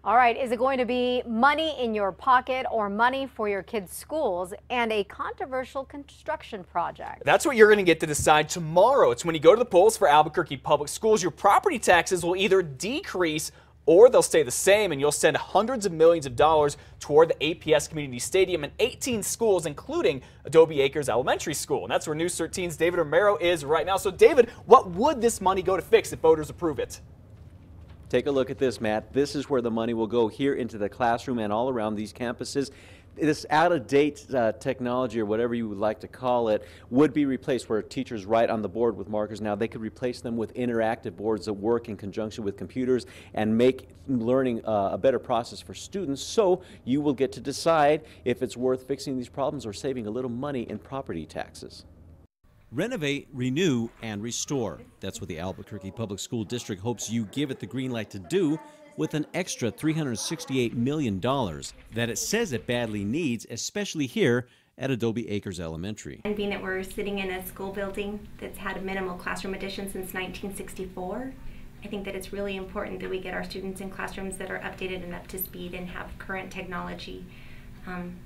All right, is it going to be money in your pocket or money for your kids' schools and a controversial construction project? That's what you're going to get to decide tomorrow. It's when you go to the polls for Albuquerque Public Schools, your property taxes will either decrease or they'll stay the same, and you'll send hundreds of millions of dollars toward the APS Community Stadium and 18 schools, including Adobe Acres Elementary School. And that's where News 13's David Romero is right now. So, David, what would this money go to fix if voters approve it? Take a look at this, Matt. This is where the money will go here into the classroom and all around these campuses. This out-of-date technology, or whatever you would like to call it, would be replaced where teachers write on the board with markers. Now they could replace them with interactive boards that work in conjunction with computers and make learning a better process for students. So you will get to decide if it's worth fixing these problems or saving a little money in property taxes. Renovate, renew, and restore. That's what the Albuquerque Public School District hopes you give it the green light to do with an extra $368 million that it says it badly needs, especially here at Adobe Acres Elementary. And being that we're sitting in a school building that's had a minimal classroom addition since 1964, I think that it's really important that we get our students in classrooms that are updated and up to speed and have current technology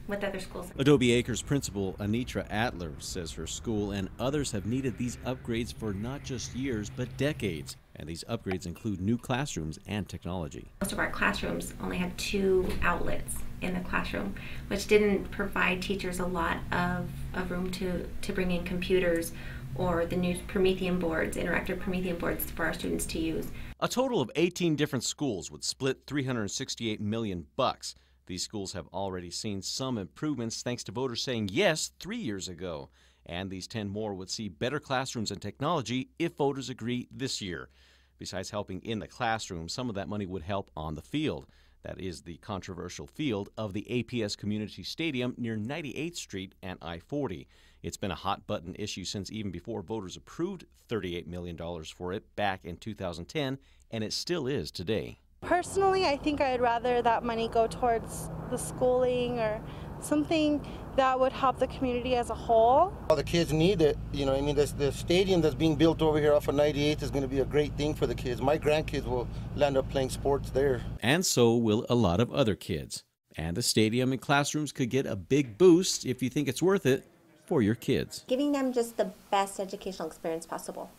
with other schools. Adobe Acres principal Anitra Adler says her school and others have needed these upgrades for not just years but decades. And these upgrades include new classrooms and technology. Most of our classrooms only had 2 outlets in the classroom, which didn't provide teachers a lot of room to bring in computers or the new Promethean boards, interactive Promethean boards for our students to use. A total of 18 different schools would split $368 million. These schools have already seen some improvements thanks to voters saying yes 3 years ago. And these 10 more would see better classrooms and technology if voters agree this year. Besides helping in the classroom, some of that money would help on the field. That is the controversial field of the APS Community Stadium near 98th Street and I-40. It's been a hot-button issue since even before voters approved $38 million for it back in 2010, and it still is today. Personally, I think I'd rather that money go towards the schooling or something that would help the community as a whole. All the kids need it, you know. I mean, the stadium that's being built over here off of 98th is going to be a great thing for the kids. My grandkids will land up playing sports there. And so will a lot of other kids. And the stadium and classrooms could get a big boost if you think it's worth it for your kids. Giving them just the best educational experience possible.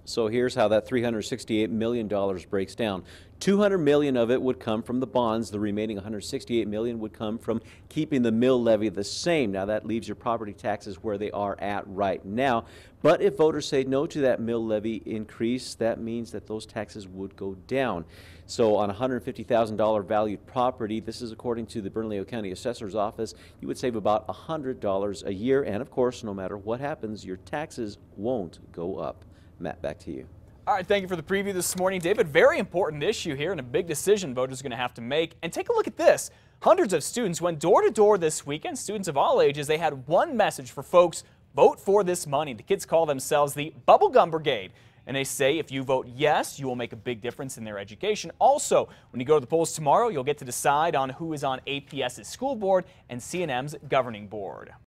So here's how that $368 million breaks down. $200 million of it would come from the bonds. The remaining $168 million would come from keeping the mill levy the same. Now that leaves your property taxes where they are at right now. But if voters say no to that mill levy increase, that means that those taxes would go down. So on $150,000 valued property, this is according to the Bernalillo County Assessor's Office, you would save about $100 a year. And of course, no matter what happens, your taxes won't go up. Matt, back to you. All right, thank you for the preview this morning, David. Very important issue here and a big decision voters are going to have to make. And take a look at this. Hundreds of students went door to door this weekend, students of all ages. They had one message for folks: vote for this money. The kids call themselves the Bubblegum Brigade. And they say if you vote yes, you will make a big difference in their education. Also, when you go to the polls tomorrow, you'll get to decide on who is on APS's school board and C&M's governing board.